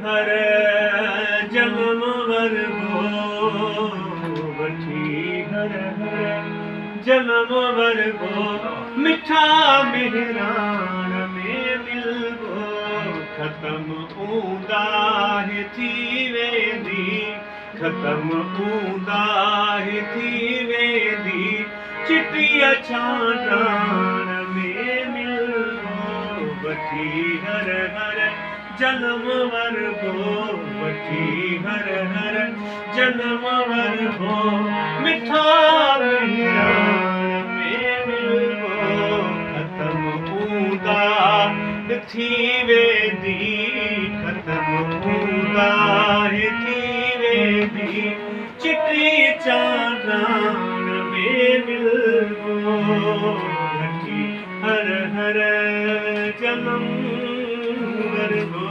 हर जनम वर्गो वठी हर जनम वर्गो मिठा मेहरान में मिलबो ख़त्म ऊंदाह थी वेंदी ख़त्म ऊंदाह थी वेंदी चिटीअ छांडाण में मिलबो वठी हर जनम वर्गो वठी हर जनम वर्गो मिठा मेहरान में मिलबो ख़त्म ऊंदाह थी वेंदी ख़त्म ऊंदाह थी वेंदी चिटी चांडाण में मिलबो वठी हर जनम वर्गो